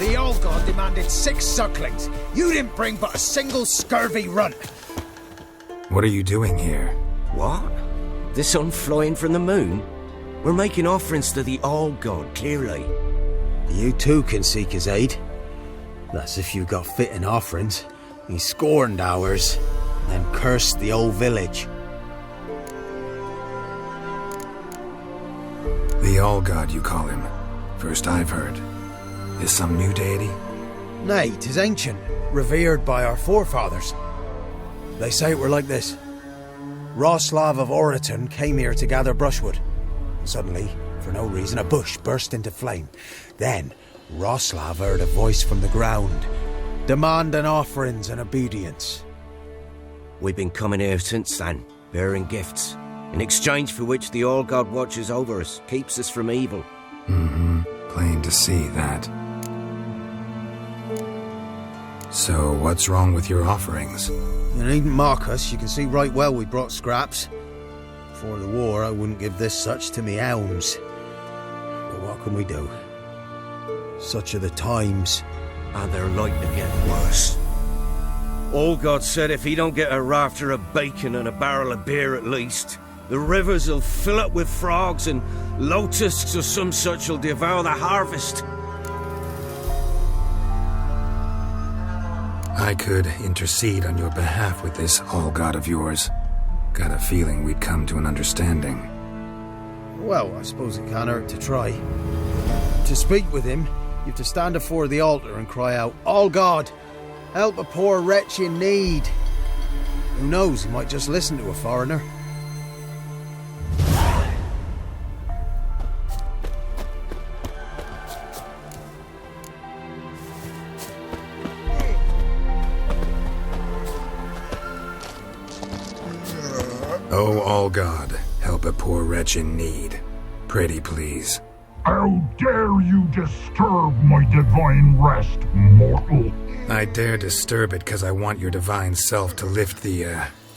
The old god demanded 6 sucklings. You didn't bring but a single scurvy runt. What are you doing here? What? The sun flying from the moon? We're making offerings to the old god, clearly. You too can seek his aid. That's if you got fitting offerings. He scorned ours, then cursed the old village. The All-God, you call him. First I've heard. Is some new deity? Nay, 'tis ancient, revered by our forefathers. They say it were like this. Roslav of Oriton came here to gather brushwood. And suddenly, for no reason, a bush burst into flame. Then, Roslav heard a voice from the ground, demanding offerings and obedience. We've been coming here since then, bearing gifts, in exchange for which the All-God watches over us, keeps us from evil. Plain to see that. So, what's wrong with your offerings? You needn't mock us, you can see right well we brought scraps. Before the war, I wouldn't give this such to me elms. But what can we do? Such are the times. And they're like to get worse. All-God said if he don't get a rafter of bacon and a barrel of beer at least, the rivers will fill up with frogs and locusts or some such will devour the harvest. I could intercede on your behalf with this All-God of yours. Got a feeling we'd come to an understanding. Well, I suppose it can't hurt to try. To speak with him, you have to stand before the altar and cry out, "All God, help a poor wretch in need." Who knows, he might just listen to a foreigner. Oh, All-God, help a poor wretch in need. Pretty please. How dare you disturb my divine rest, mortal? I dare disturb it because I want your divine self to lift the,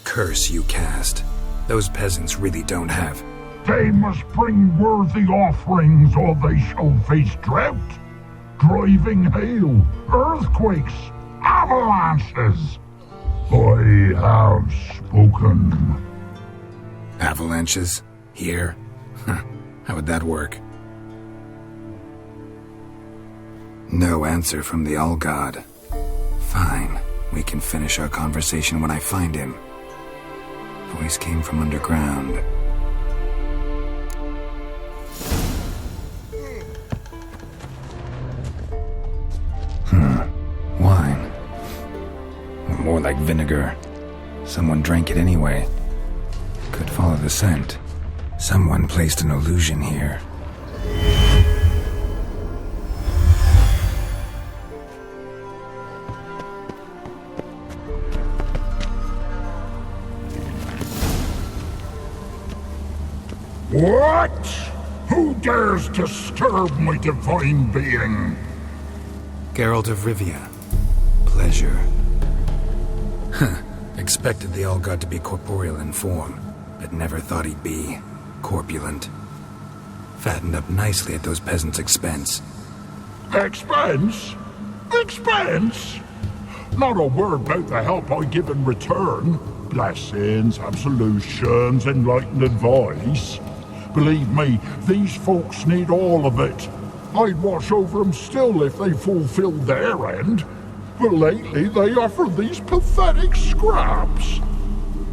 curse you cast. Those peasants really don't have. They must bring worthy offerings or they shall face drought, driving hail, earthquakes, avalanches. I have spoken. Avalanches? Here? How would that work? No answer from the All-God. Fine, we can finish our conversation when I find him. Voice came from underground. Wine. Or more like vinegar. Someone drank it anyway. Could follow the scent. Someone placed an illusion here. What? Who dares disturb my divine being? Geralt of Rivia. Pleasure. Expected the All-God to be corporeal in form, but never thought he'd be corpulent. Fattened up nicely at those peasants' expense. Expense? Expense? Not a word about the help I give in return. Blessings, absolutions, enlightened advice. Believe me, these folks need all of it. I'd watch over them still if they fulfilled their end. But lately they offer these pathetic scraps.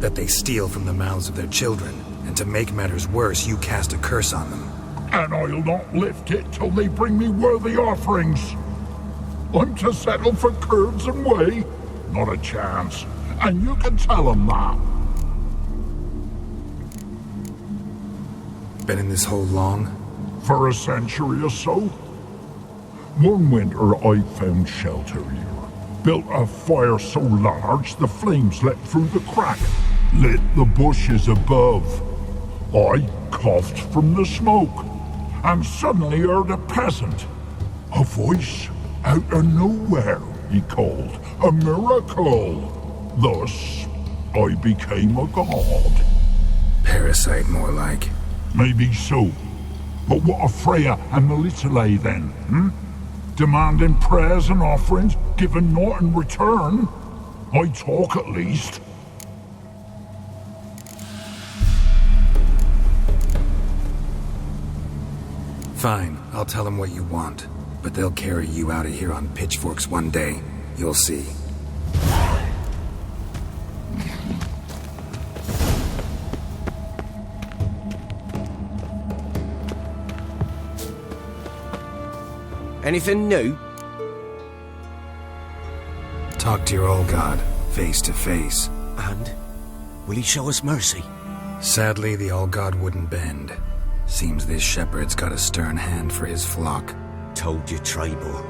That they steal from the mouths of their children, and to make matters worse, you cast a curse on them. And I'll not lift it till they bring me worthy offerings. I'm to settle for curds and whey? Not a chance. And you can tell them that. Been in this hole long? For a century or so. One winter I found shelter here. Built a fire so large the flames leapt through the crack, lit the bushes above. I coughed from the smoke, and suddenly heard a peasant. A voice out of nowhere, he called. A miracle. Thus, I became a god. Parasite, more like. Maybe so. But what of Freya and Melitele then, demanding prayers and offerings, giving naught in return. I talk at least. Fine, I'll tell them what you want. But they'll carry you out of here on pitchforks one day. You'll see. Anything new? Talk to your old god, face to face. And? Will he show us mercy? Sadly, the old god wouldn't bend. Seems this shepherd's got a stern hand for his flock. Told you, tribal.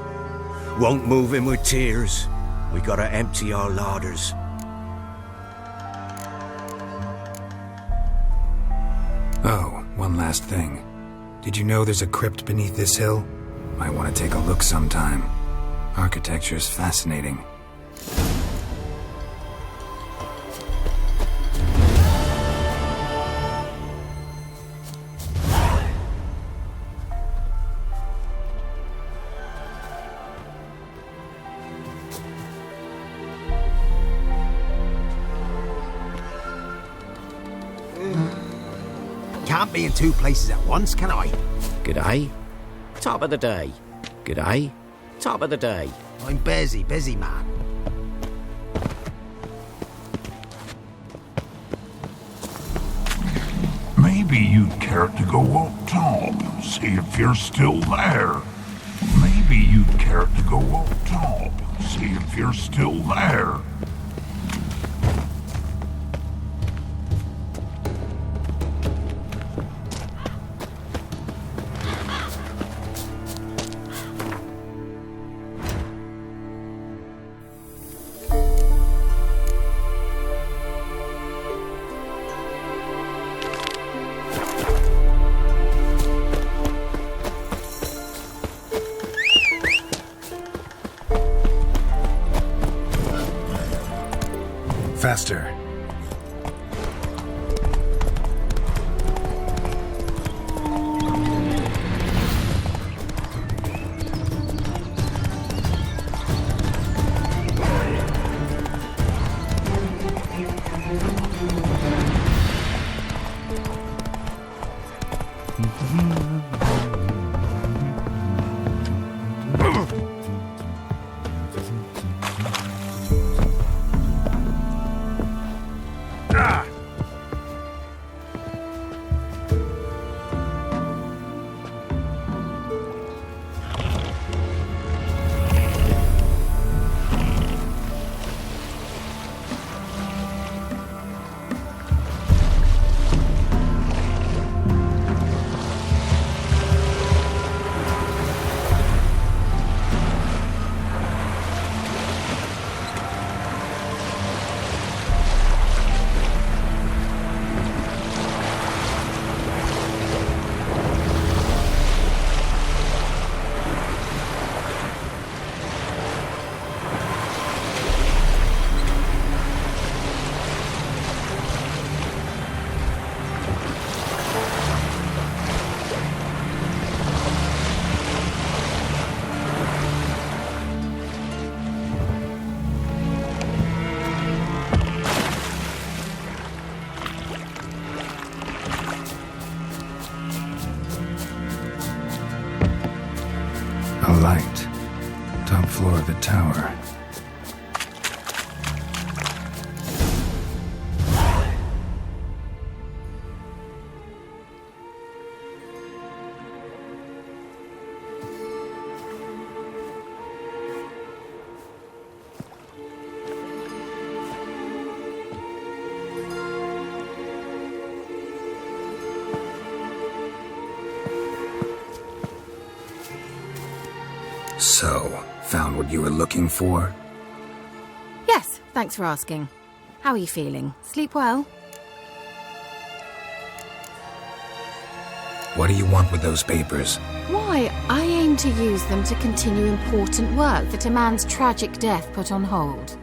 Won't move him with tears. We gotta empty our larders. Oh, one last thing. Did you know there's a crypt beneath this hill? Might want to take a look sometime. Architecture's fascinating. Can't be in two places at once, can I? G'day. Top of the day. G'day. Top of the day. I'm busy man. Maybe you'd care to go up top, see if you're still there. Maybe you'd care to go up top, see if you're still there. Faster. A light. Top floor of the tower. So, found what you were looking for? Yes, thanks for asking. How are you feeling? Sleep well? What do you want with those papers? Why, I aim to use them to continue important work that a man's tragic death put on hold.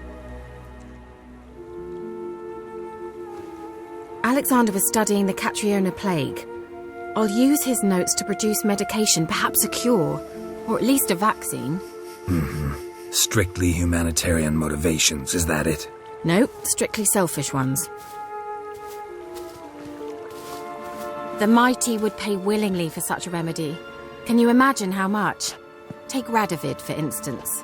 Alexander was studying the Catriona plague. I'll use his notes to produce medication, perhaps a cure. Or at least a vaccine. Strictly humanitarian motivations, is that it? No, strictly selfish ones. The mighty would pay willingly for such a remedy. Can you imagine how much? Take Radovid, for instance.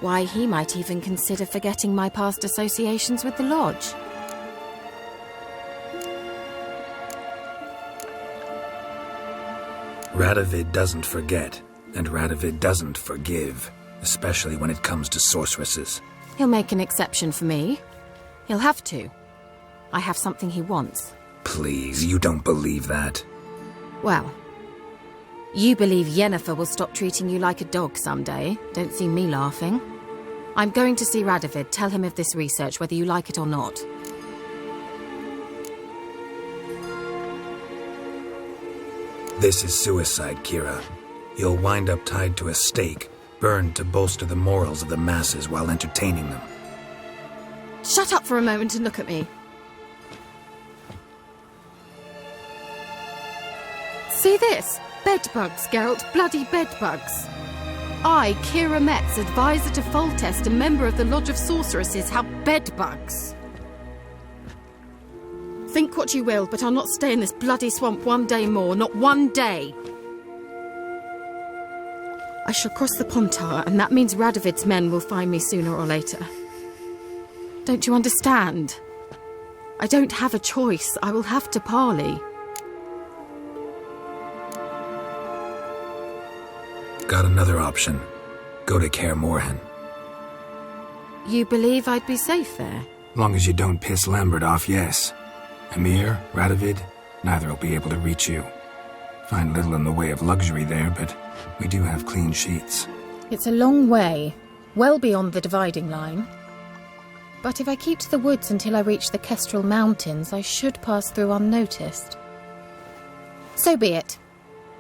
Why, he might even consider forgetting my past associations with the Lodge. Radovid doesn't forget, and Radovid doesn't forgive, especially when it comes to sorceresses. He'll make an exception for me. He'll have to. I have something he wants. Please, you don't believe that. Well, you believe Yennefer will stop treating you like a dog someday. Don't see me laughing. I'm going to see Radovid. Tell him of this research, whether you like it or not. This is suicide, Kira. You'll wind up tied to a stake, burned to bolster the morals of the masses while entertaining them. Shut up for a moment and look at me. See this? Bedbugs, Geralt. Bloody bedbugs. I, Kira Metz, advisor to Foltest, a member of the Lodge of Sorceresses, have bedbugs. Think what you will, but I'll not stay in this bloody swamp one day more. Not one day. I shall cross the Pontar, and that means Radovid's men will find me sooner or later. Don't you understand? I don't have a choice. I will have to parley. Got another option. Go to Kaer Morhen. You believe I'd be safe there? Long as you don't piss Lambert off, yes. Emir, Radovid, neither will be able to reach you. Find little in the way of luxury there, but we do have clean sheets. It's a long way, well beyond the dividing line. But if I keep to the woods until I reach the Kestrel Mountains, I should pass through unnoticed. So be it.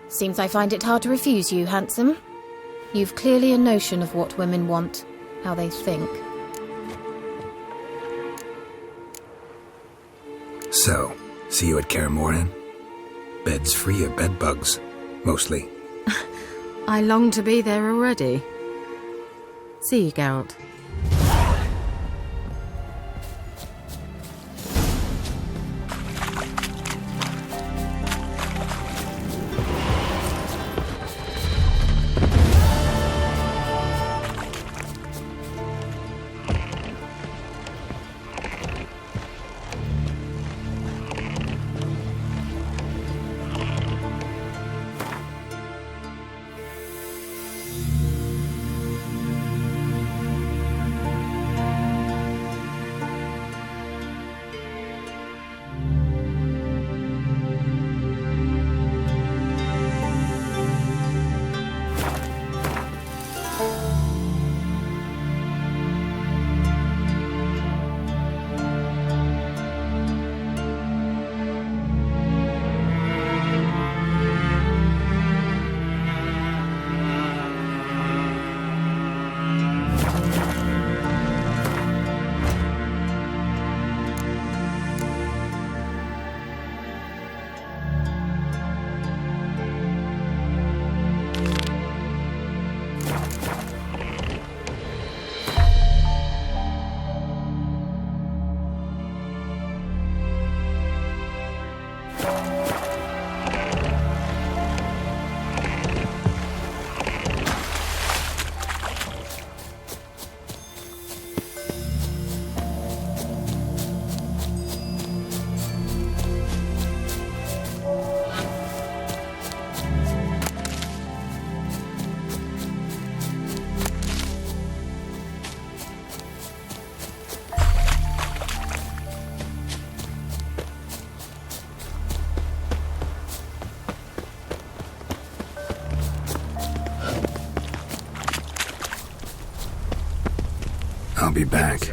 Seems I find it hard to refuse you, handsome. You've clearly a notion of what women want, how they think. So, see you at Kaer Morhen? Beds free of bedbugs, mostly. I long to be there already. See you, Geralt. I'll be back.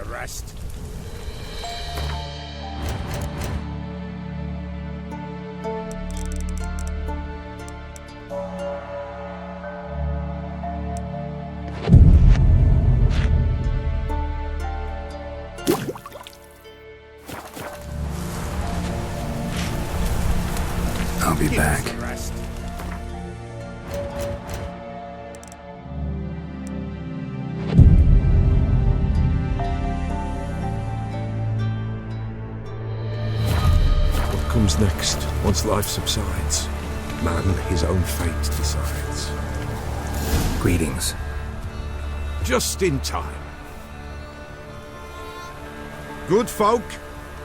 I'll be back. comes next, once life subsides? Man his own fate decides. Greetings. Just in time. Good folk,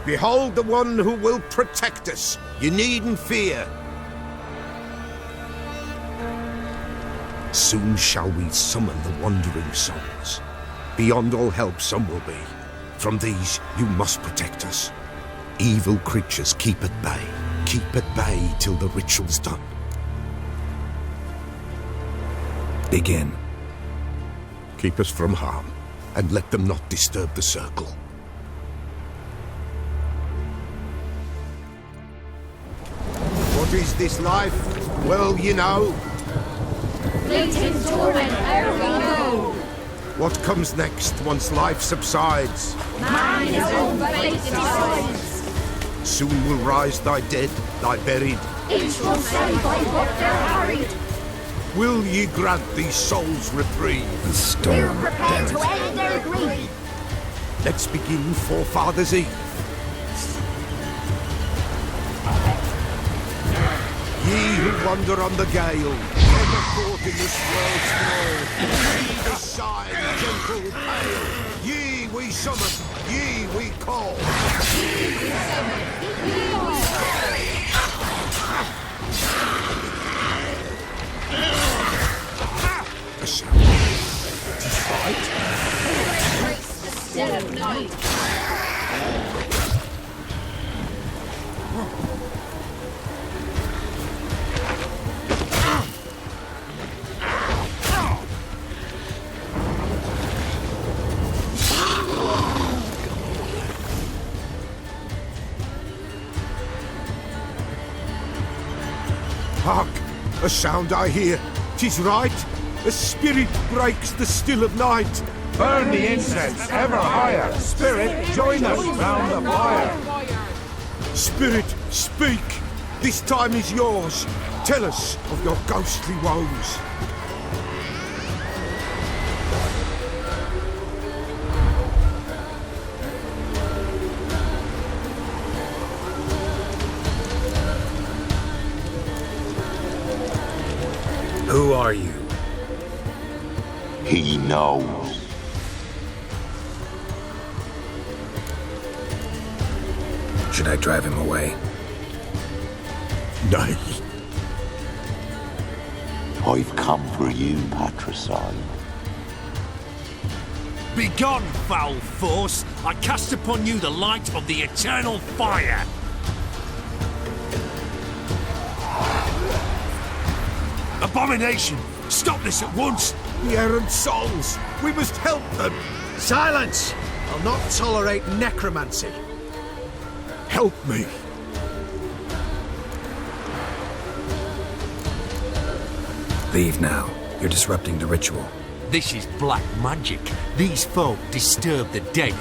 behold the one who will protect us. You needn't fear. Soon shall we summon the wandering souls. Beyond all help some will be. From these you must protect us. Evil creatures keep at bay. Keep at bay till the ritual's done. Begin. Keep us from harm, and let them not disturb the circle. What is this life? Well, you know. Fleeting torment, ere we know. What comes next once life subsides? Man his own fate decides. Soon will rise thy dead, thy buried. Each will say by what they're harried. Will ye grant these souls reprieve? The storm, Prepare to end their grief. Let's begin Forefathers' Eve. Ye who wander on the gale, ever caught in this world's thrall, ye the sign, gentle pale, ye we summon, ye we call. A sound. It is right. The still of night. Hark! A sound I hear. 'Tis right. A spirit breaks the still of night. Burn the incense ever higher. Spirit, join us round the fire. Spirit, speak. This time is yours. Tell us of your ghostly woes. Who are you? He knows. Should I drive him away? Nay. I've come for you, patricide. Begone, foul force! I cast upon you the light of the eternal fire! Abomination! Stop this at once! The errant souls! We must help them! Silence! I'll not tolerate necromancy. Help me! Leave now. You're disrupting the ritual. This is black magic. These folk disturb the dead.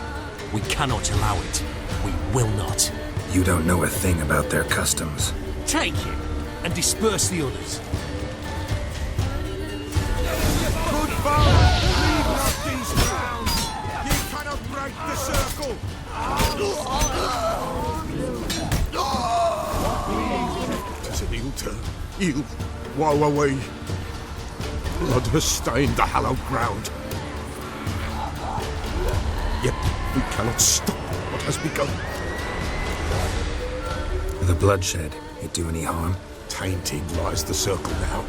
We cannot allow it. We will not. You don't know a thing about their customs. Take him and disperse the others. Good father, leave not these grounds! Ye cannot break the circle! Tis an ill turn. Ill. Woe away. Blood has stained the hallowed ground. Yet we cannot stop what has begun. The bloodshed, it do any harm? Tainted lies the circle now.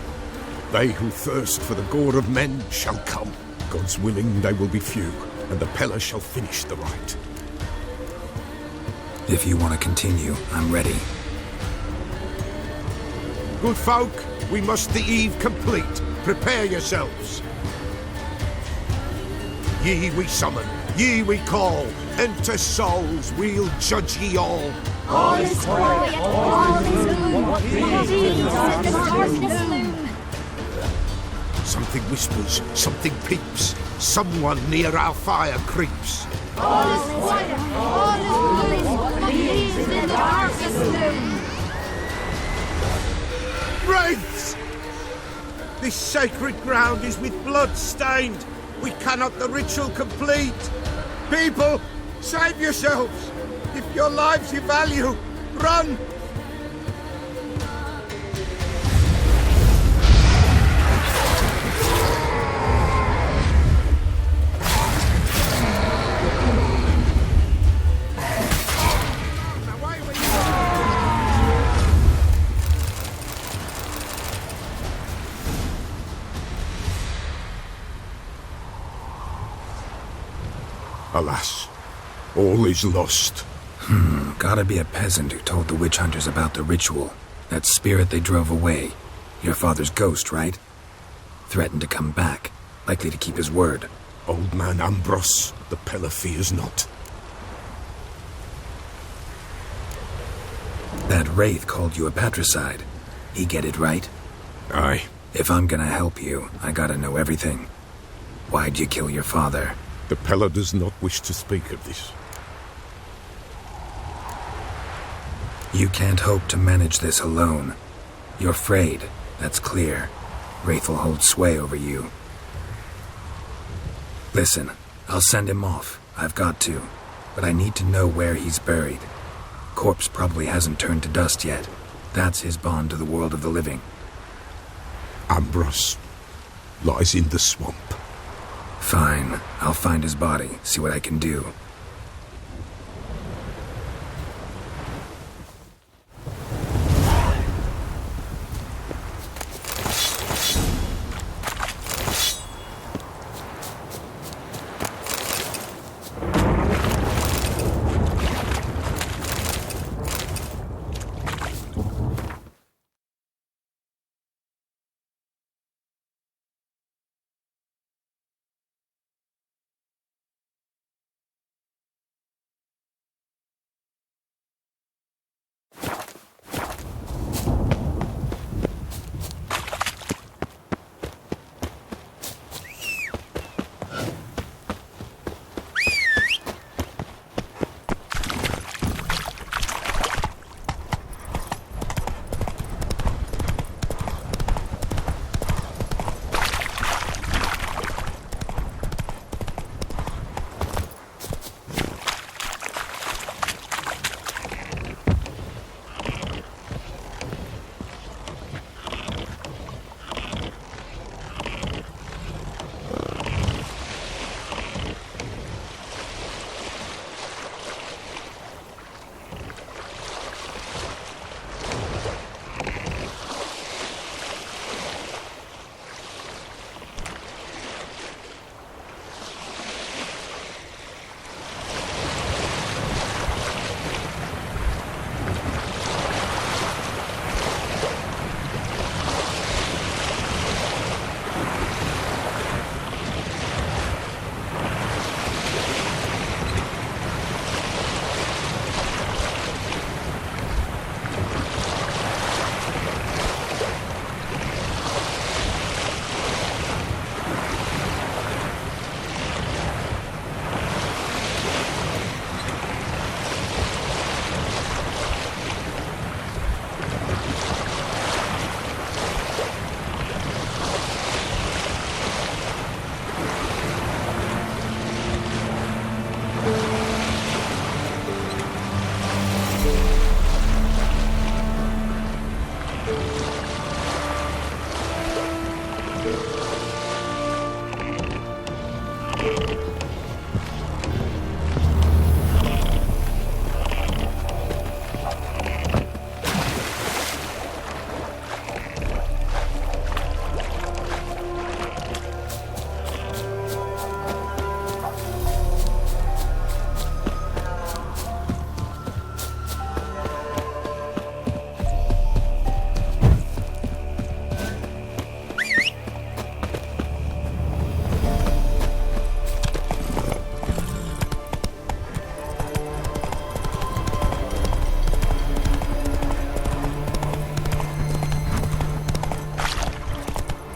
They who thirst for the gore of men shall come. God's willing they will be few, and the Peller shall finish the rite. If you want to continue, I'm ready. Good folk, we must the eve complete. Prepare yourselves. Ye we summon, ye we call. Enter souls, we'll judge ye all. All is quiet, all is gloom. What deeds in the darkness loom? Something whispers, something peeps. Someone near our fire creeps. All is quiet, all is gloom. What deeds in the darkness loom? Wraiths! This sacred ground is with blood stained. We cannot the ritual complete. People, save yourselves. If your lives you value, run. Alas, all is lost. Gotta be a peasant who told the witch hunters about the ritual. That spirit they drove away. Your father's ghost, right? Threatened to come back. Likely to keep his word. Old man Ambros, the Pella fears not. That wraith called you a patricide. He get it right? Aye. If I'm gonna help you, I gotta know everything. Why'd you kill your father? The Pella does not wish to speak of this. You can't hope to manage this alone. You're afraid, that's clear. Wraith will hold sway over you. Listen, I'll send him off. I've got to. But I need to know where he's buried. Corpse probably hasn't turned to dust yet. That's his bond to the world of the living. Ambros lies in the swamp. Fine. I'll find his body, see what I can do.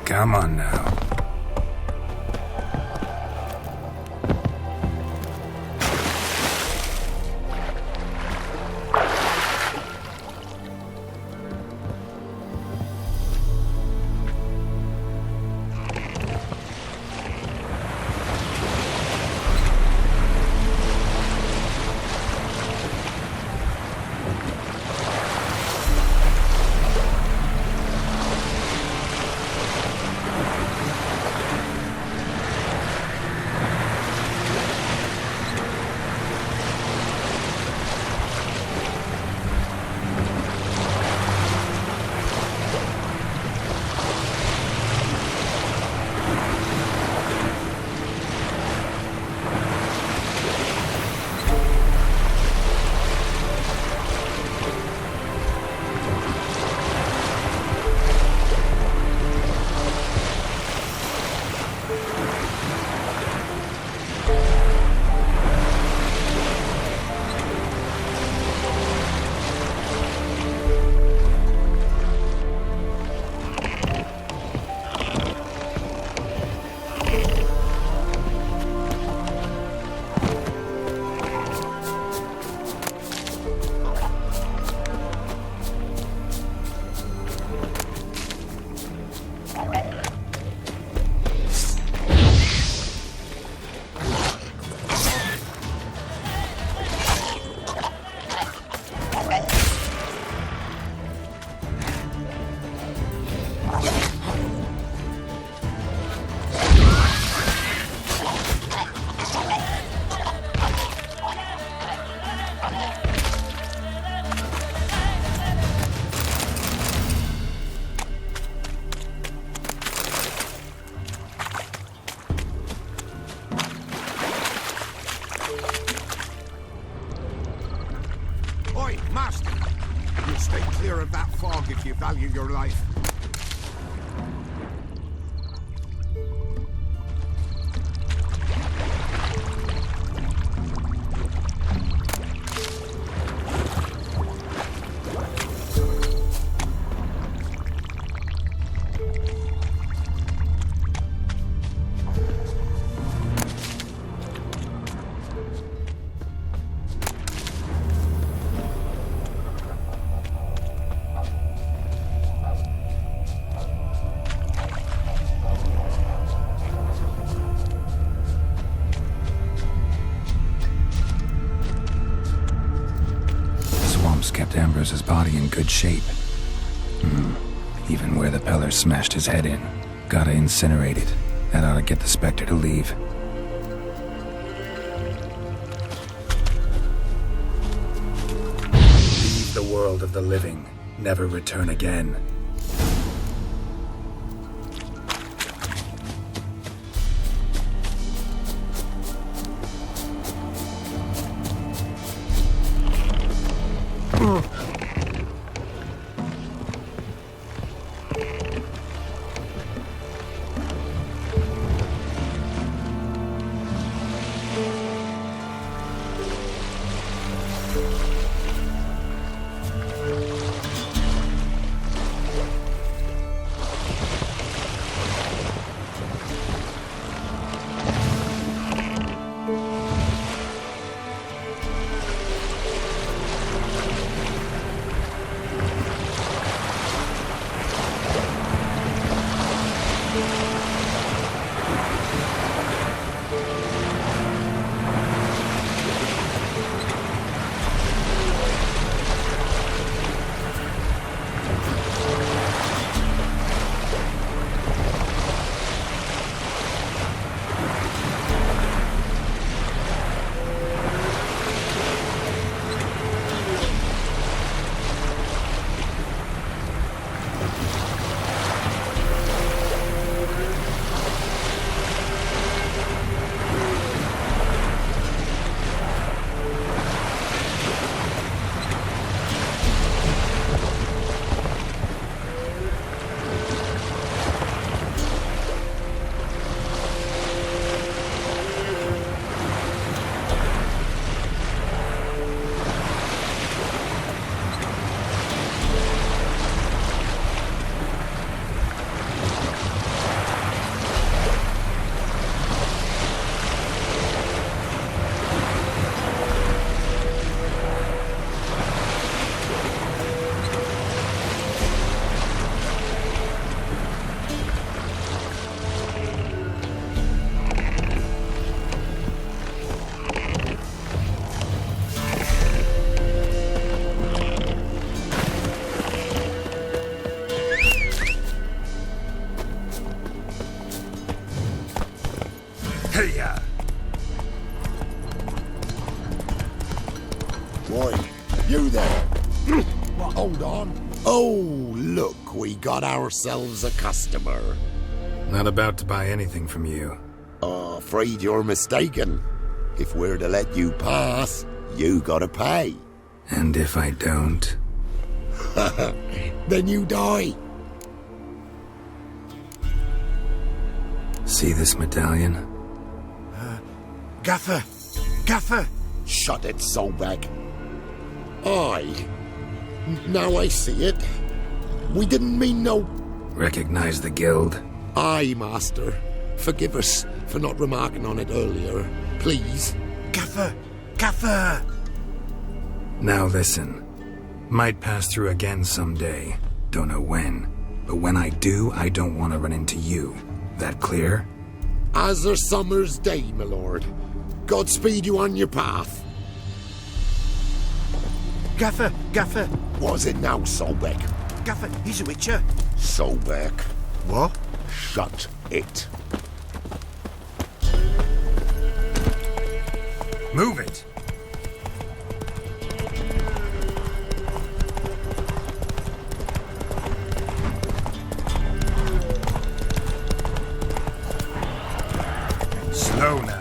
Come on now. you value your life. Kept Ambrose's body in good shape. Even where the Peller smashed his head in. Gotta incinerate it. That ought to get the Spectre to leave. Leave the world of the living. Never return again. Boy, you there? Hold on. Oh, look, we got ourselves a customer. Not about to buy anything from you. Afraid you're mistaken. If we're to let you pass, you gotta pay. And if I don't? Then you die. See this medallion? Gaffer! Gaffer! Shut it, Sobek. Aye. Now I see it. We didn't mean no... Recognize the guild? Aye, Master. Forgive us for not remarking on it earlier. Please. Gaffer! Gaffer! Now listen. Might pass through again someday. Don't know when. But when I do, I don't want to run into you. That clear? As a summer's day, my lord. Godspeed you on your path. Gaffer! Gaffer! Was it now, Sobek? Gaffer, he's a witcher. Sobek. What? Shut it. Move it! Slow now.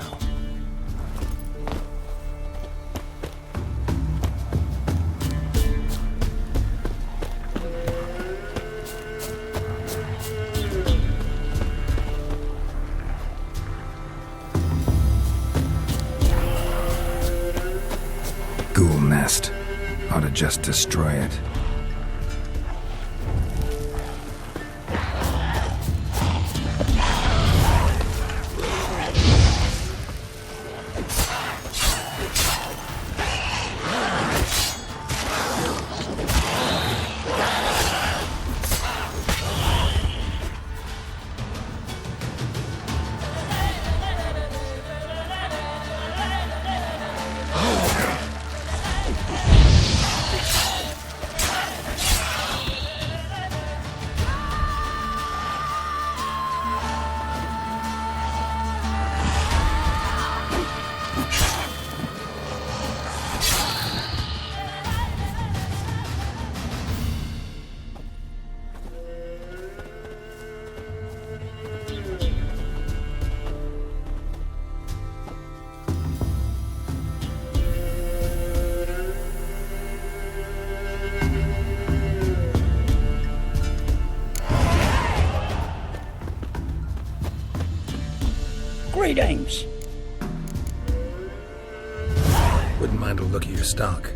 nest. Ought to just destroy it. Greetings. Wouldn't mind a look at your stock.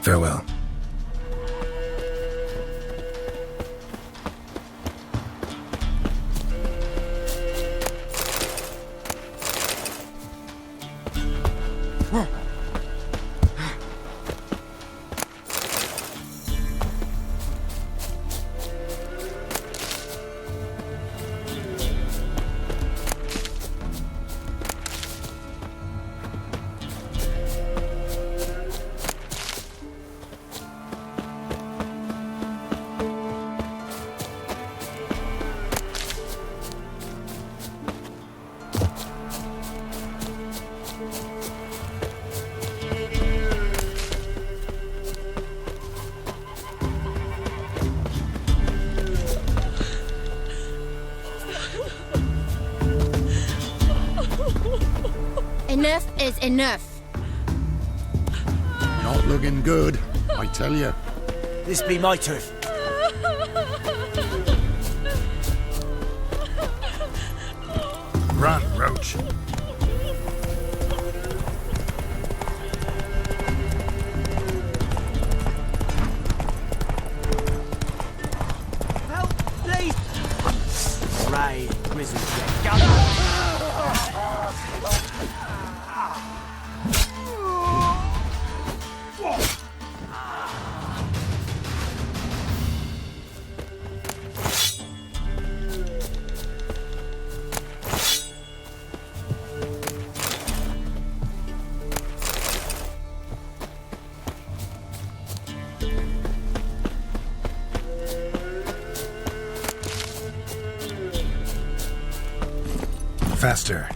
Farewell. Enough is enough. Not looking good, I tell you. This be my turf. Run, Roach. Help, please! Right, grizzly. Faster.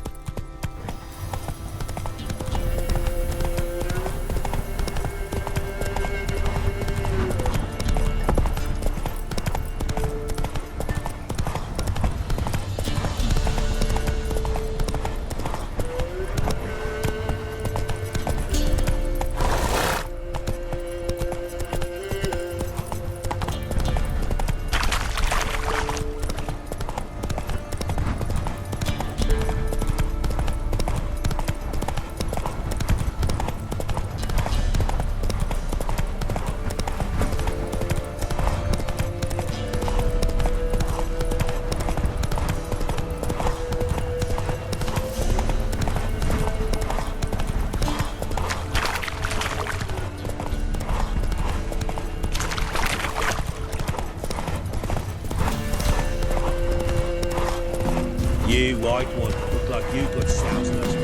You white one, look like you got sousness.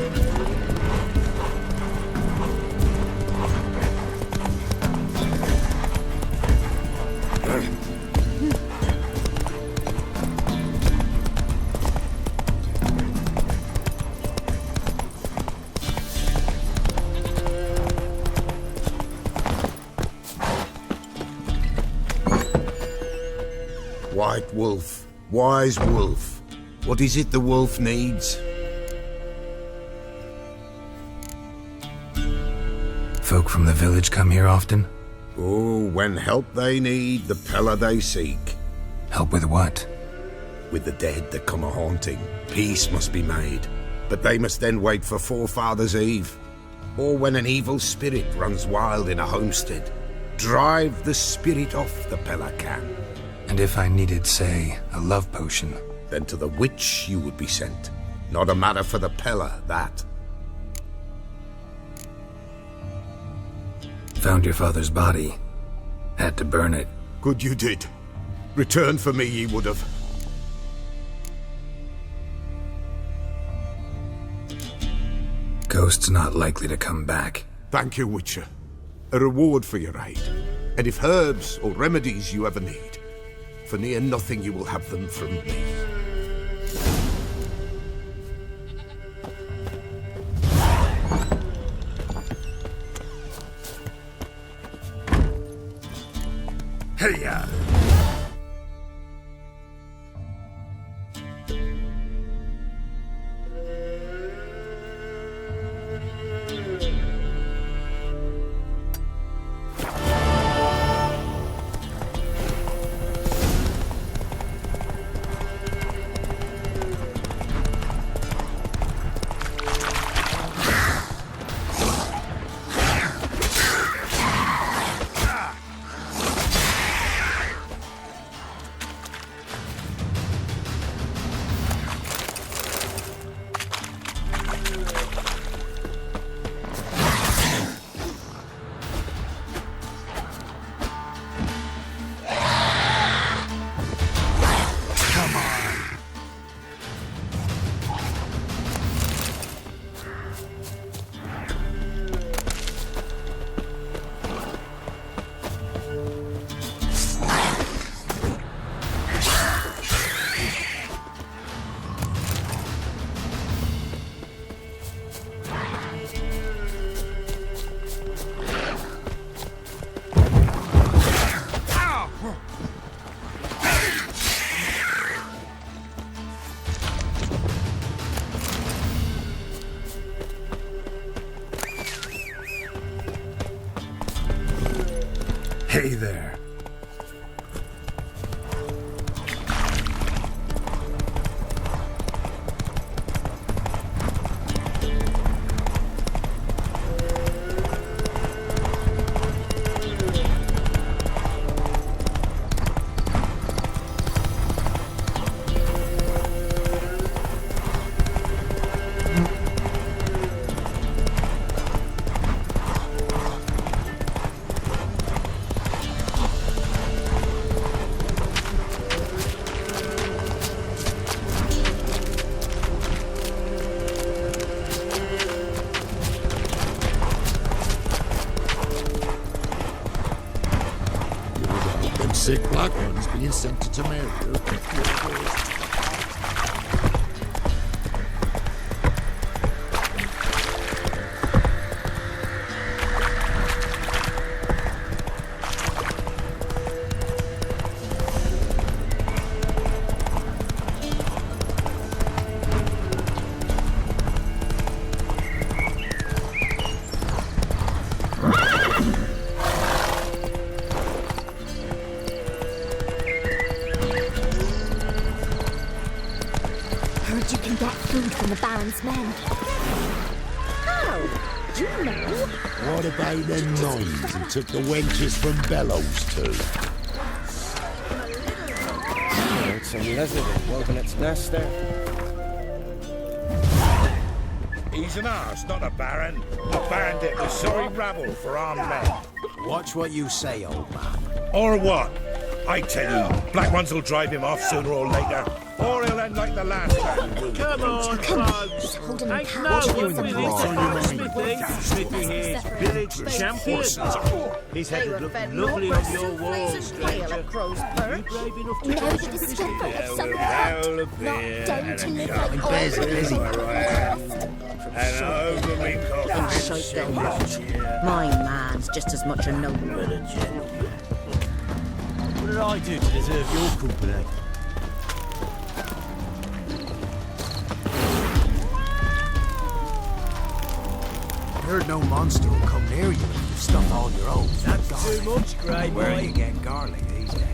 White wolf, wise wolf. What is it the wolf needs? Folk from the village come here often? Oh, when help they need, the Pella they seek. Help with what? With the dead that come a-haunting, peace must be made. But they must then wait for Forefathers' Eve. Or when an evil spirit runs wild in a homestead. Drive the spirit off, the Pella can. And if I needed, say, a love potion? Then to the witch you would be sent. Not a matter for the Pella, that. Found your father's body. Had to burn it. Good you did. Return for me ye would have. Ghost's not likely to come back. Thank you, Witcher. A reward for your aid. And if herbs or remedies you ever need, for near nothing you will have them from me. Hey-ya! Hey there. Sick black ones being sent to Temeria. You can get food from the Baron's men. How? Do you know? What about them knives who took the wenches from Bellows too? Oh, it's a lizard woven its nest there. He's an arse, not a baron. A bandit with sorry rabble for armed men. Watch what you say, old man. Or what? I tell you, black ones will drive him off sooner or later. Or he'll end like the last time. Come on, folks. Ain't no one with this Smithy here's village champion. His head would look lovely on your wall, stranger. You brave enough to Now the discomfort of summer night, not down to live like And over me My man's just as much a noble as a general. What did I do to deserve your company? Heard no monster will come near you if you stuff all your own. That's too much, grey boy. Where are you getting garlic these days?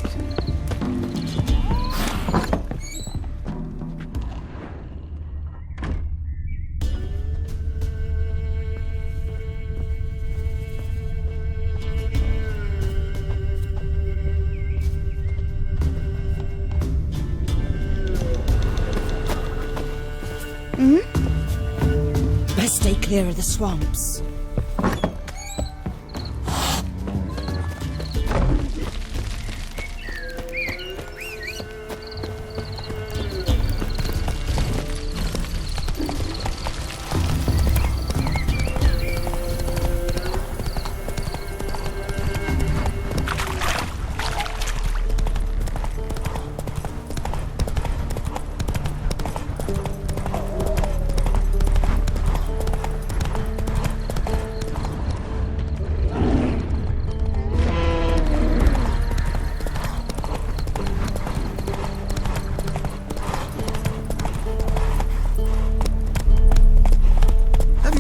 Best stay clear of the swamps.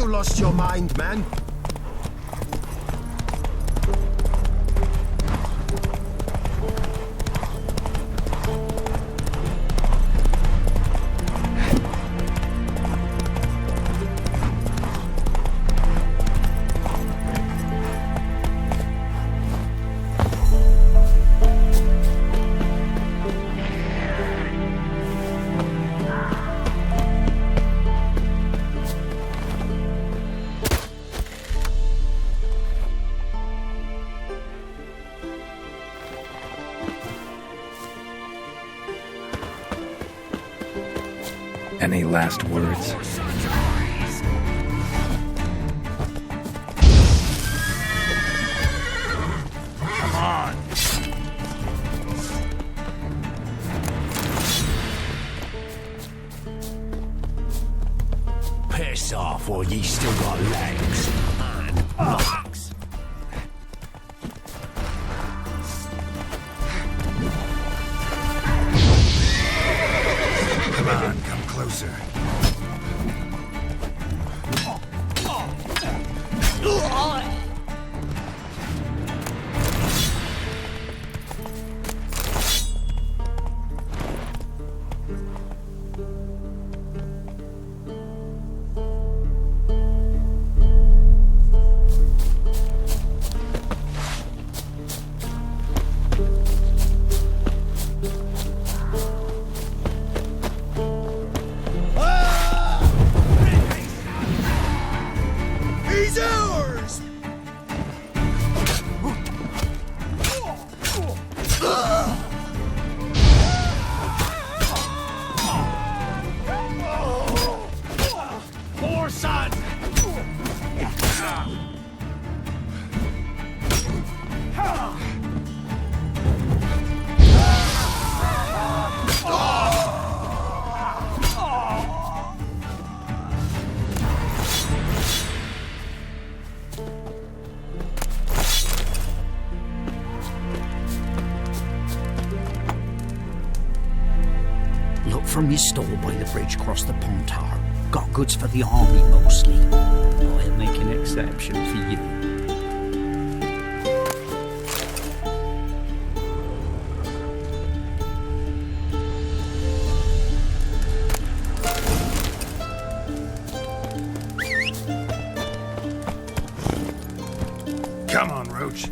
Lost your mind, man. Any last words? Come on. Piss off, or ye still got legs and backs. Come on, come closer. He's ours! Poor son! Look from your store by the bridge across the Pontar. Got goods for the army mostly. I'll make an exception for you. Come on, Roach.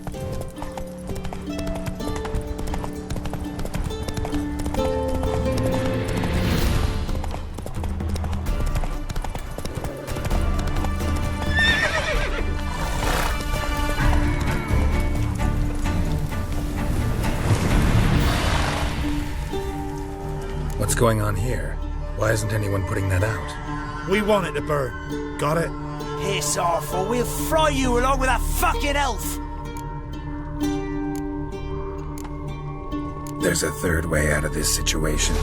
What's going on here? Why isn't anyone putting that out? We want it to burn. Got it? Piss off, or we'll fry you along with that fucking elf! There's a third way out of this situation.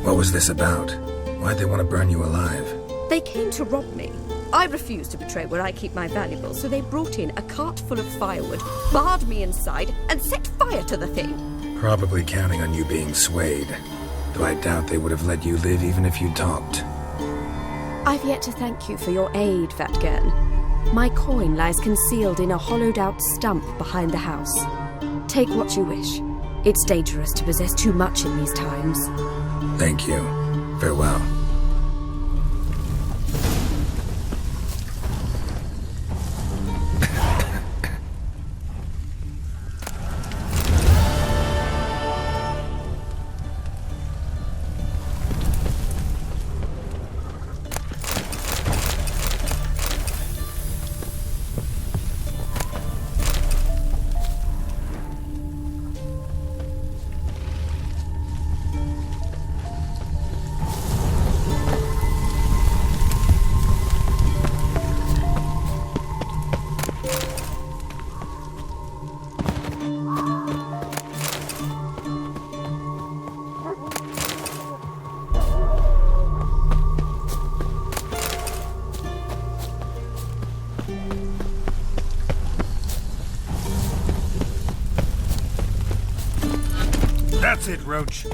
What was this about? Why'd they want to burn you alive? They came to rob me. I refused to betray where I keep my valuables, so they brought in a cart full of firewood, barred me inside, and set fire to the thing. Probably counting on you being swayed. Though I doubt they would have let you live even if you talked. I've yet to thank you for your aid, Vatgern. My coin lies concealed in a hollowed-out stump behind the house. Take what you wish. It's dangerous to possess too much in these times. Thank you. Farewell. That's it, Roach.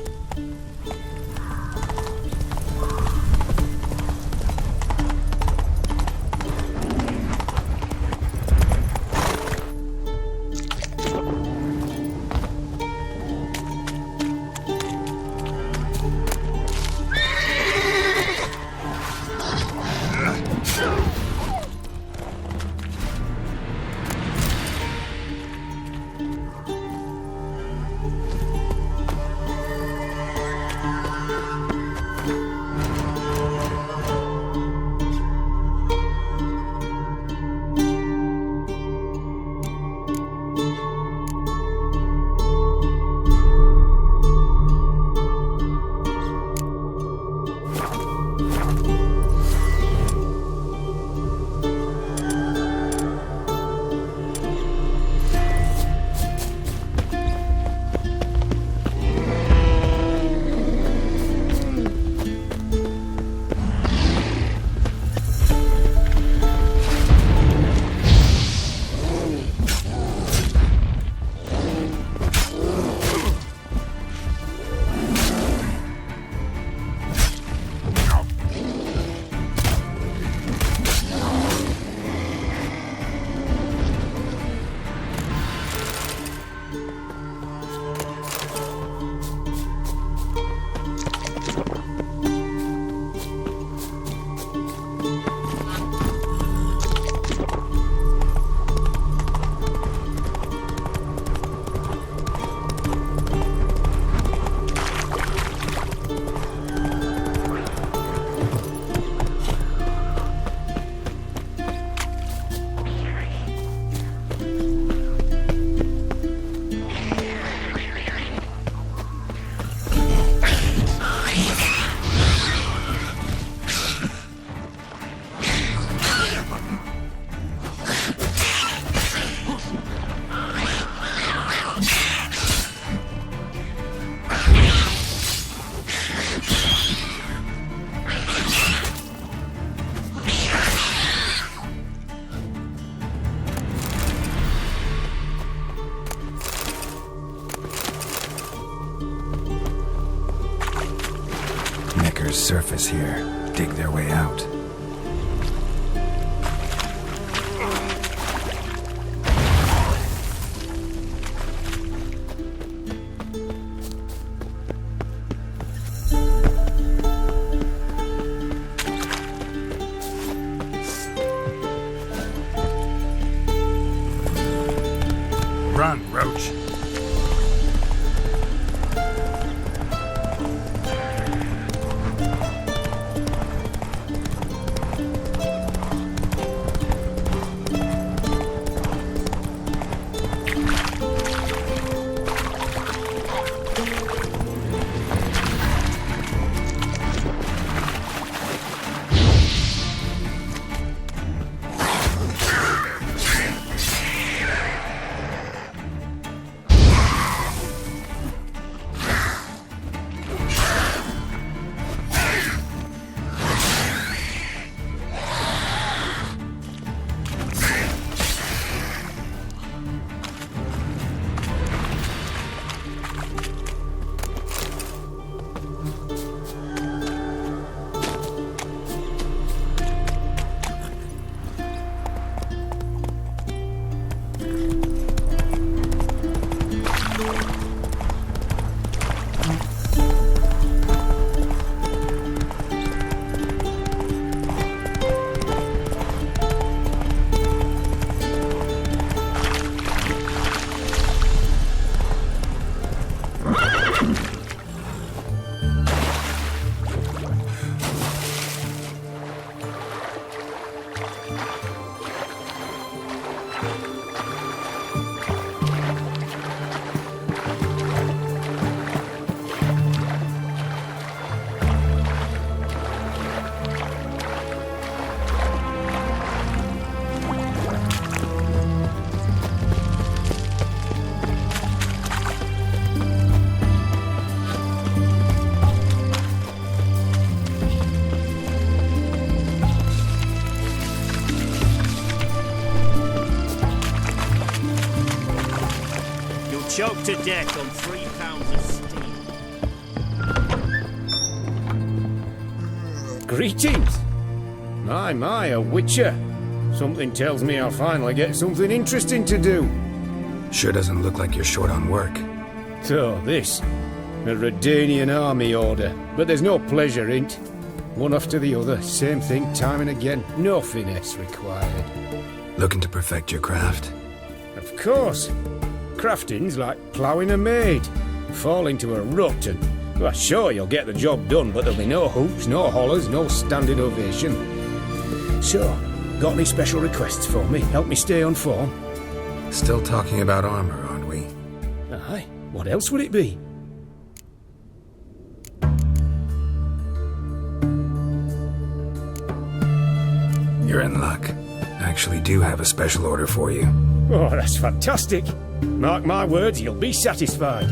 Walker's surface here, dig their way out. Run, Roach. Choked to death on 3 pounds of steel. Greetings! My, a witcher. Something tells me I'll finally get something interesting to do. Sure doesn't look like you're short on work. So, this. A Redanian army order. But there's no pleasure in't. One after the other, same thing time and again. No finesse required. Looking to perfect your craft? Of course. Crafting's like ploughing a maid. Fall into a rut and... Well, sure, you'll get the job done, but there'll be no hoops, no hollers, no standing ovation. So, got any special requests for me? Help me stay on form? Still talking about armor, aren't we? Aye. What else would it be? You're in luck. I actually do have a special order for you. Oh, that's fantastic. Mark my words, you'll be satisfied.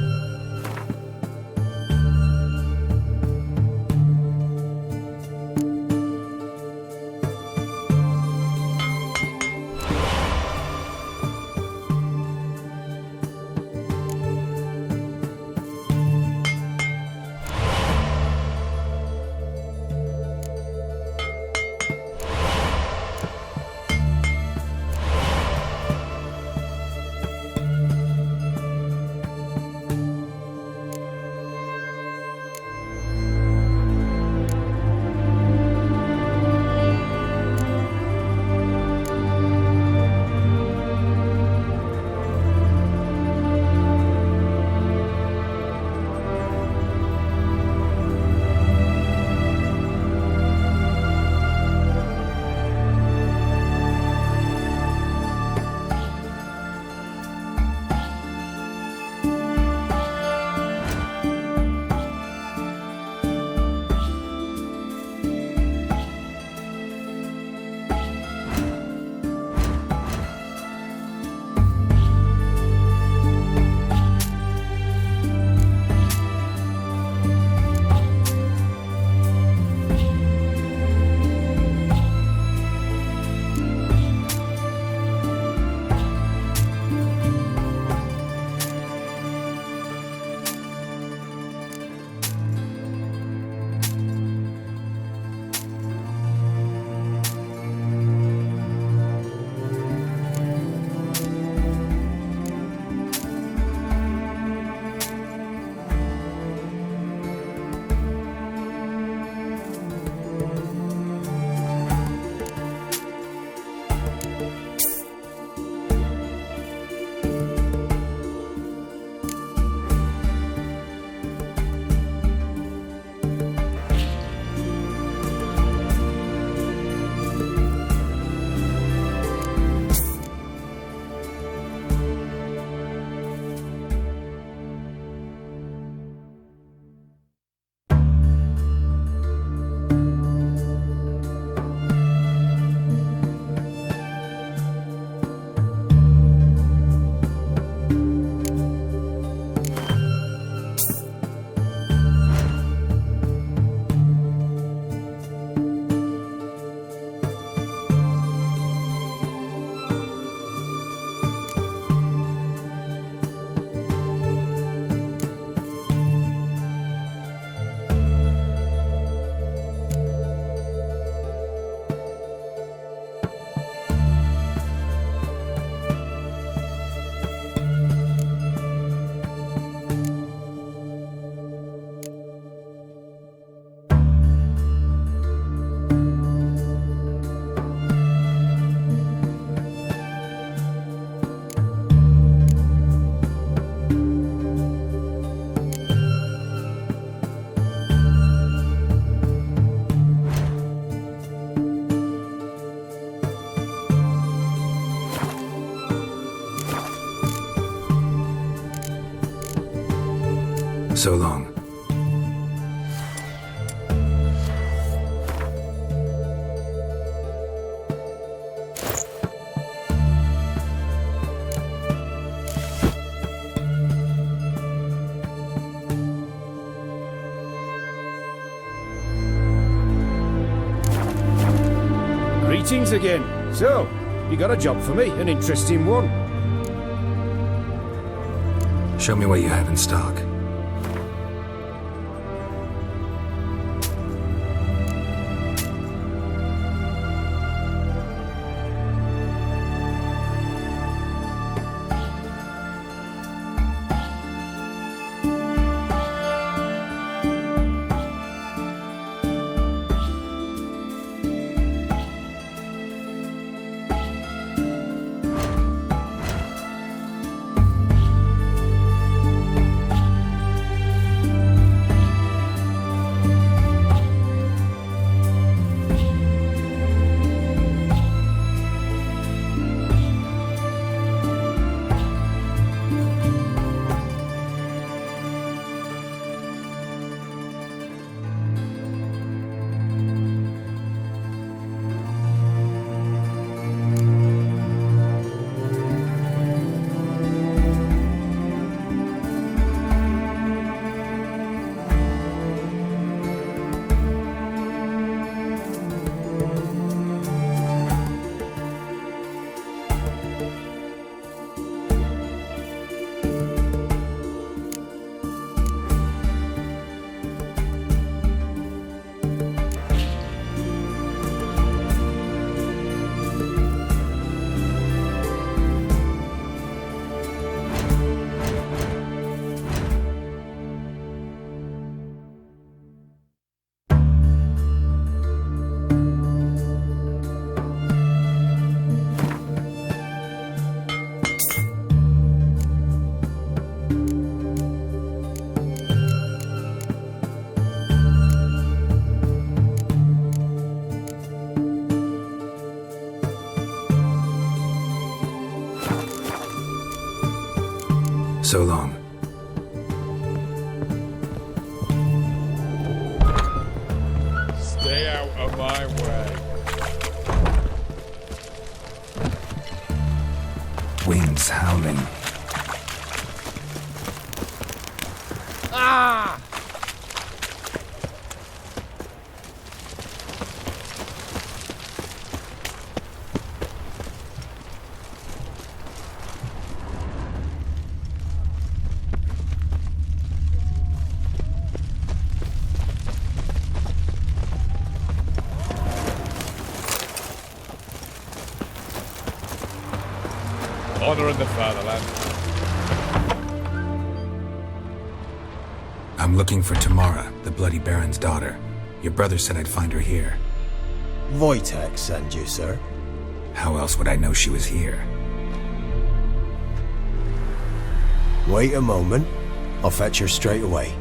So long. Greetings again. So, you got a job for me, an interesting one. Show me what you have in stock. So long. Stay out of my way. Winds howling. Ah! Honor in the fatherland. I'm looking for Tamara, the Bloody Baron's daughter. Your brother said I'd find her here. Wojtek sent you, sir. How else would I know she was here? Wait a moment. I'll fetch her straight away.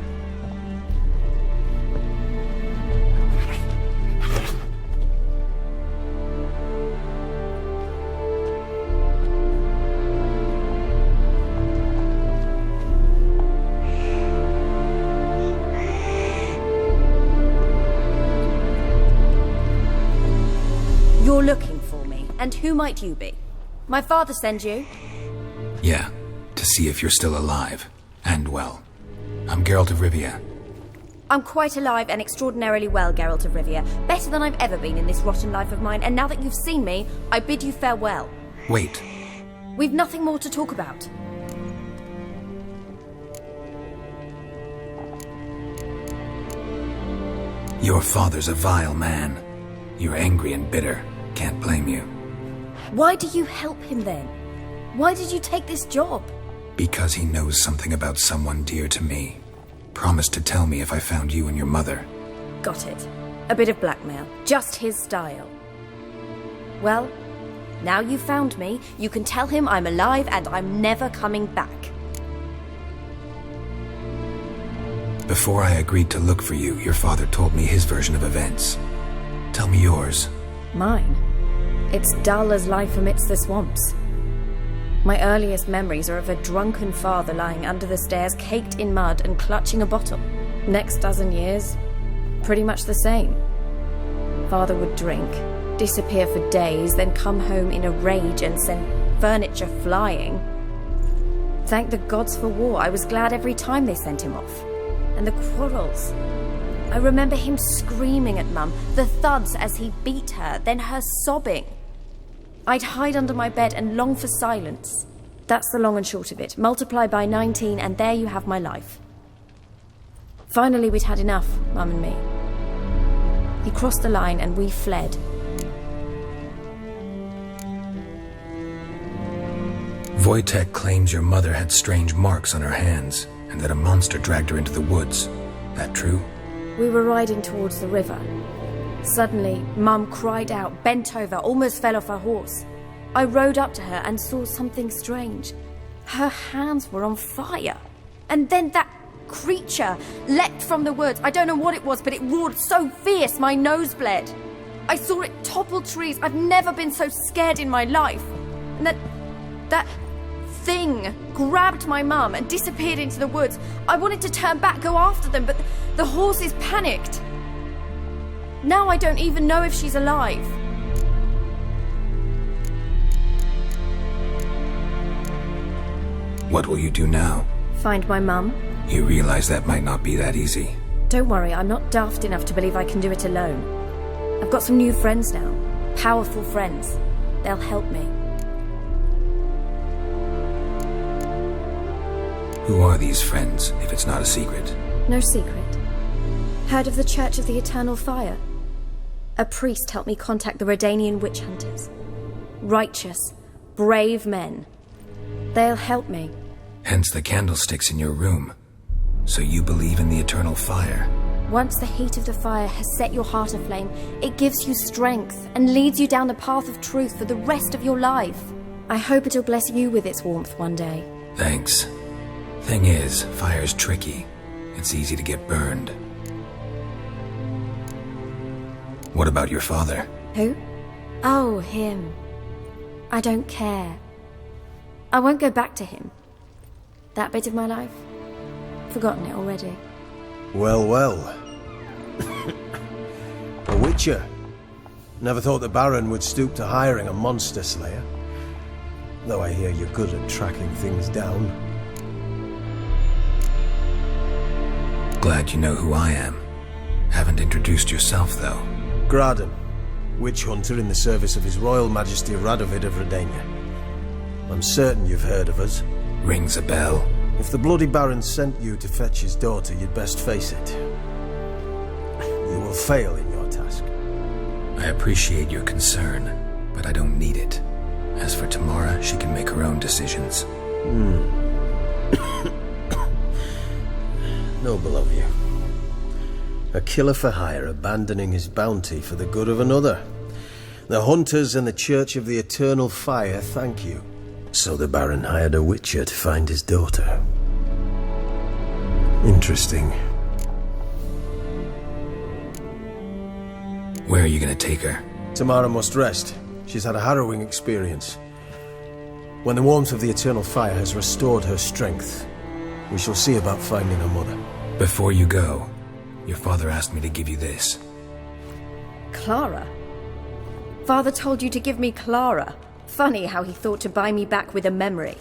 You're looking for me, and who might you be? My father sent you? Yeah, to see if you're still alive. And well. I'm Geralt of Rivia. I'm quite alive and extraordinarily well, Geralt of Rivia. Better than I've ever been in this rotten life of mine, and now that you've seen me, I bid you farewell. Wait. We've nothing more to talk about. Your father's a vile man. You're angry and bitter. Can't blame you. Why do you help him then? Why did you take this job? Because he knows something about someone dear to me. Promised to tell me if I found you and your mother. Got it. A bit of blackmail. Just his style. Well, now you've found me, you can tell him I'm alive and I'm never coming back. Before I agreed to look for you, your father told me his version of events. Tell me yours. Mine? It's dull as life amidst the swamps. My earliest memories are of a drunken father lying under the stairs, caked in mud and clutching a bottle. Next dozen years, pretty much the same. Father would drink, disappear for days, then come home in a rage and send furniture flying. Thank the gods for war. I was glad every time they sent him off. And the quarrels. I remember him screaming at Mum, the thuds as he beat her, then her sobbing. I'd hide under my bed and long for silence. That's the long and short of it. Multiply by 19 and there you have my life. Finally we'd had enough, Mum and me. He crossed the line and we fled. Wojtek claims your mother had strange marks on her hands, and that a monster dragged her into the woods. That true? We were riding towards the river. Suddenly, Mum cried out, bent over, almost fell off her horse. I rode up to her and saw something strange. Her hands were on fire. And then that creature leapt from the woods. I don't know what it was, but it roared so fierce my nose bled. I saw it topple trees. I've never been so scared in my life. And that thing grabbed my mum and disappeared into the woods. I wanted to turn back, go after them, but the horses panicked. Now I don't even know if she's alive. What will you do now? Find my mum. You realize that might not be that easy. Don't worry, I'm not daft enough to believe I can do it alone. I've got some new friends now. Powerful friends. They'll help me. Who are these friends, if it's not a secret? No secret. Heard of the Church of the Eternal Fire? A priest helped me contact the Redanian witch hunters. Righteous, brave men. They'll help me. Hence the candlesticks in your room. So you believe in the eternal fire? Once the heat of the fire has set your heart aflame, it gives you strength and leads you down the path of truth for the rest of your life. I hope it'll bless you with its warmth one day. Thanks. Thing is, fire's tricky. It's easy to get burned. What about your father? Who? Oh, him. I don't care. I won't go back to him. That bit of my life? Forgotten it already. Well, well. A witcher. Never thought the Baron would stoop to hiring a monster slayer. Though I hear you're good at tracking things down. Glad you know who I am. Haven't introduced yourself, though. Graden, witch hunter in the service of His Royal Majesty Radovid of Redania. I'm certain you've heard of us. Rings a bell. If the Bloody Baron sent you to fetch his daughter, you'd best face it. You will fail in your task. I appreciate your concern, but I don't need it. As for Tamara, she can make her own decisions. Noble of you. A killer for hire abandoning his bounty for the good of another. The hunters and the Church of the Eternal Fire thank you. So the Baron hired a witcher to find his daughter. Interesting. Where are you gonna take her? Tamara must rest. She's had a harrowing experience. When the warmth of the Eternal Fire has restored her strength, we shall see about finding her mother. Before you go, your father asked me to give you this. Clara? Father told you to give me Clara. Funny how he thought to buy me back with a memory.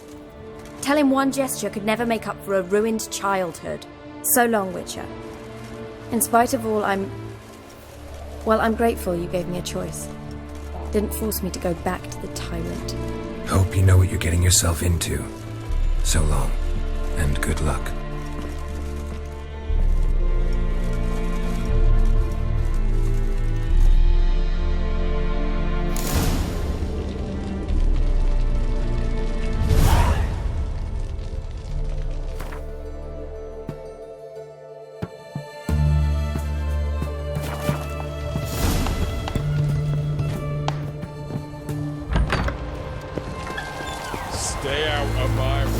Tell him one gesture could never make up for a ruined childhood. So long, Witcher. In spite of all, I'm grateful you gave me a choice. Didn't force me to go back to the tyrant. Hope you know what you're getting yourself into. So long, and good luck. Stay out of my way.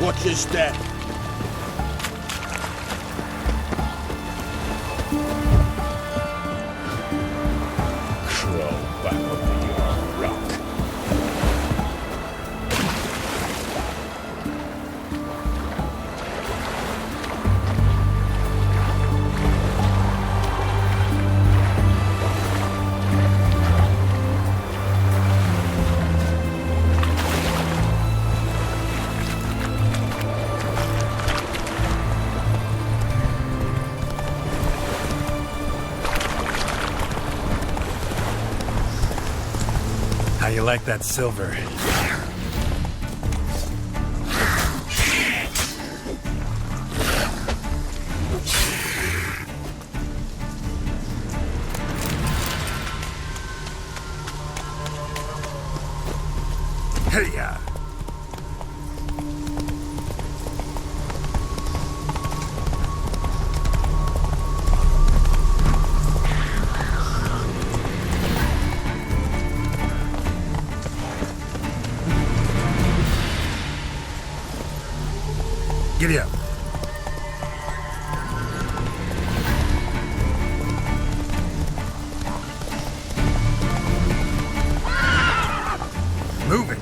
Watch your step. Crawl back over your rock. How you like that silver? Hey-ya! Giddy up. Move it.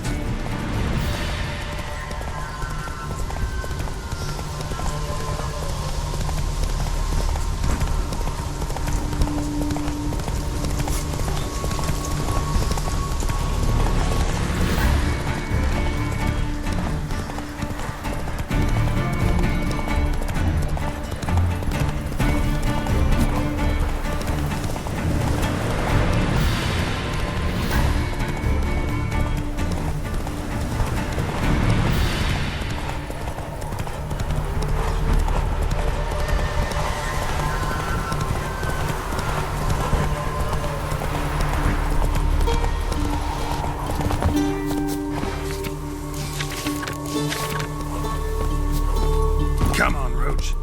Come on, Roach.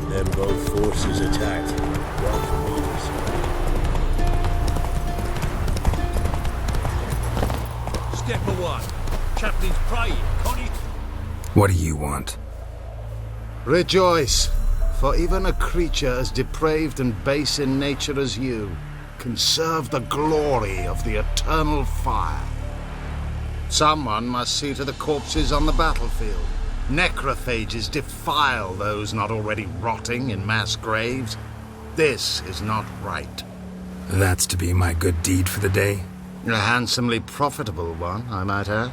Them both forces attacked. Both leaders. Step one. Chaplain's praying, Connie. What do you want? Rejoice, for even a creature as depraved and base in nature as you can serve the glory of the eternal fire. Someone must see to the corpses on the battlefield. Necrophages defile those not already rotting in mass graves. This is not right. That's to be my good deed for the day? A handsomely profitable one, I might add.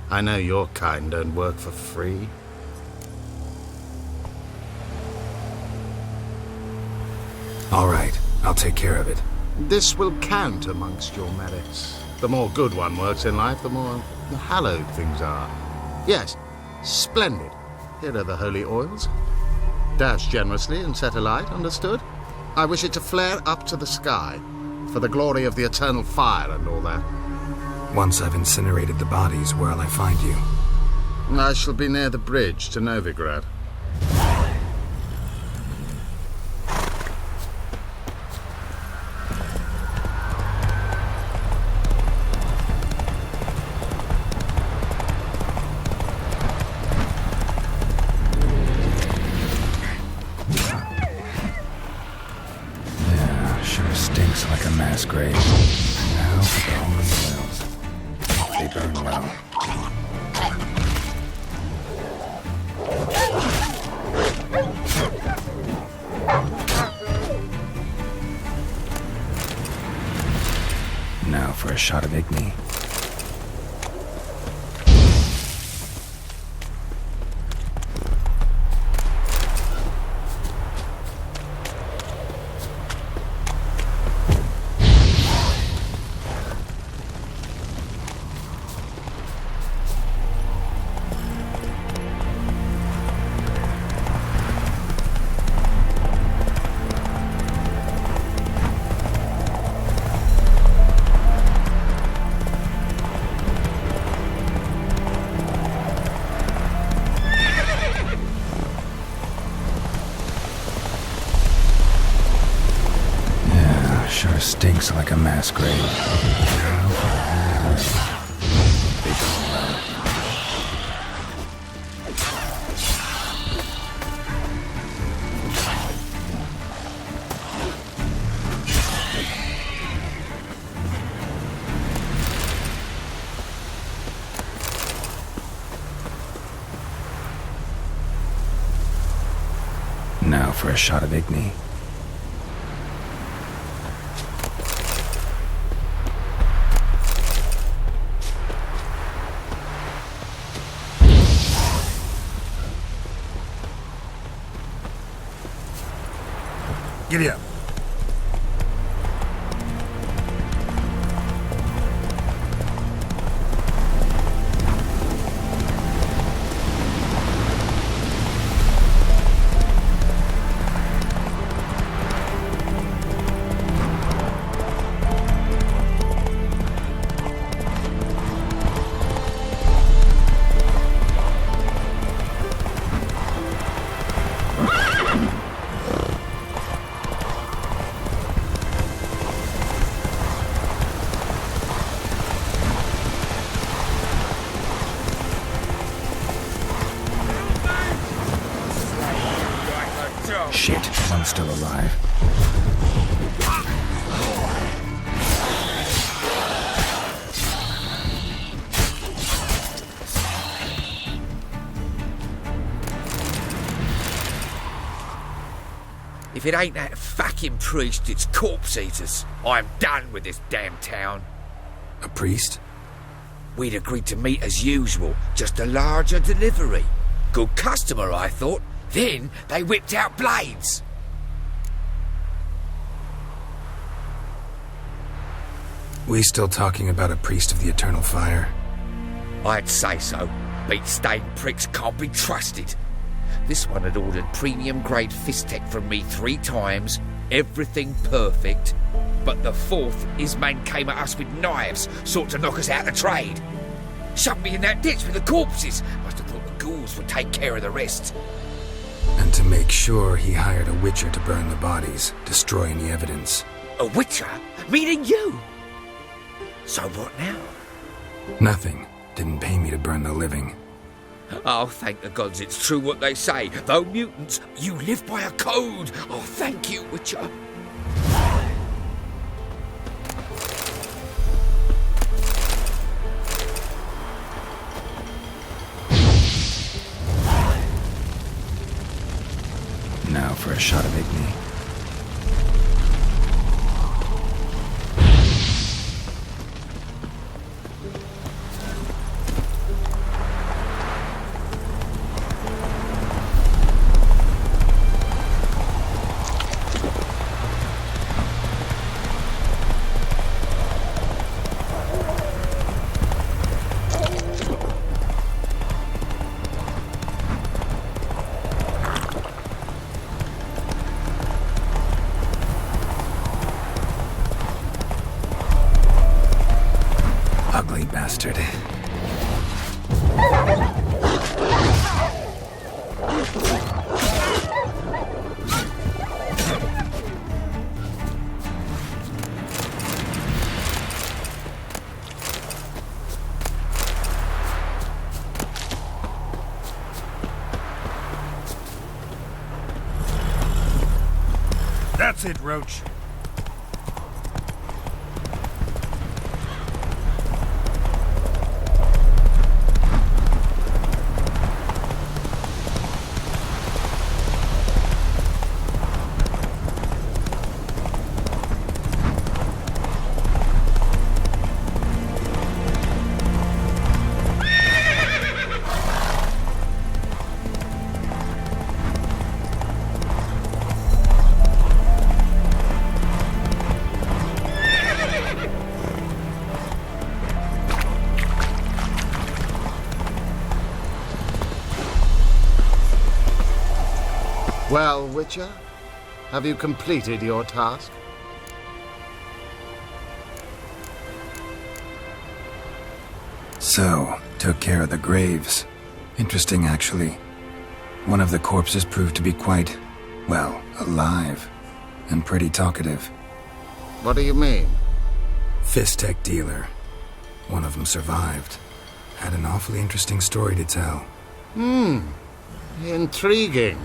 I know your kind don't work for free. All right, I'll take care of it. This will count amongst your merits. The more good one works in life, the more hallowed things are. Yes, splendid. Here are the holy oils. Dash generously and set alight, understood? I wish it to flare up to the sky, for the glory of the eternal fire and all that. Once I've incinerated the bodies, where'll I find you? I shall be near the bridge to Novigrad. Stinks like a mass grave. Now for the holy oils. They burn well. Now for a shot of Igni. stinks like a mass grave. Now for a shot of Igni. Giddy up. Shit, I'm still alive. If it ain't that fucking priest, it's corpse eaters. I'm done with this damn town. A priest? We'd agreed to meet as usual, just a larger delivery. Good customer, I thought. Then they whipped out blades. We still talking about a priest of the eternal fire? I'd say so. Beat-stained pricks can't be trusted. This one had ordered premium-grade fist-tech from me 3 times, everything perfect. But the 4th, his man came at us with knives, sought to knock us out of trade. Shoved me in that ditch with the corpses. Must have thought the ghouls would take care of the rest. And to make sure, he hired a witcher to burn the bodies, destroy any evidence. A witcher? Meaning you? So what now? Nothing. Didn't pay me to burn the living. Oh, thank the gods it's true what they say. Though mutants, you live by a code. Oh, thank you, Witcher. Now for a shot of Igni. Ugly bastard. That's it, Roach. Well, Witcher, have you completed your task? So, took care of the graves. Interesting, actually. One of the corpses proved to be quite, well, alive. And pretty talkative. What do you mean? Fist tech dealer. One of them survived. Had an awfully interesting story to tell. Intriguing.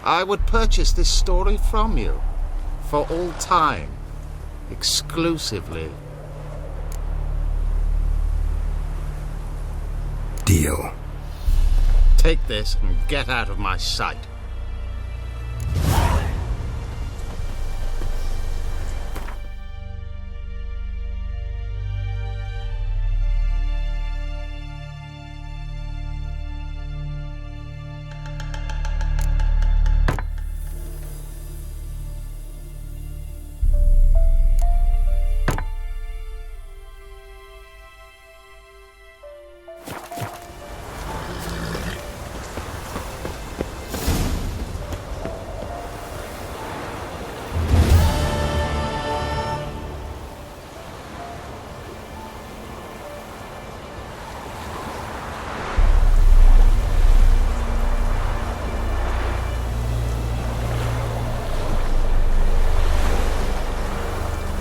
I would purchase this story from you. For all time. Exclusively. Deal. Take this and get out of my sight.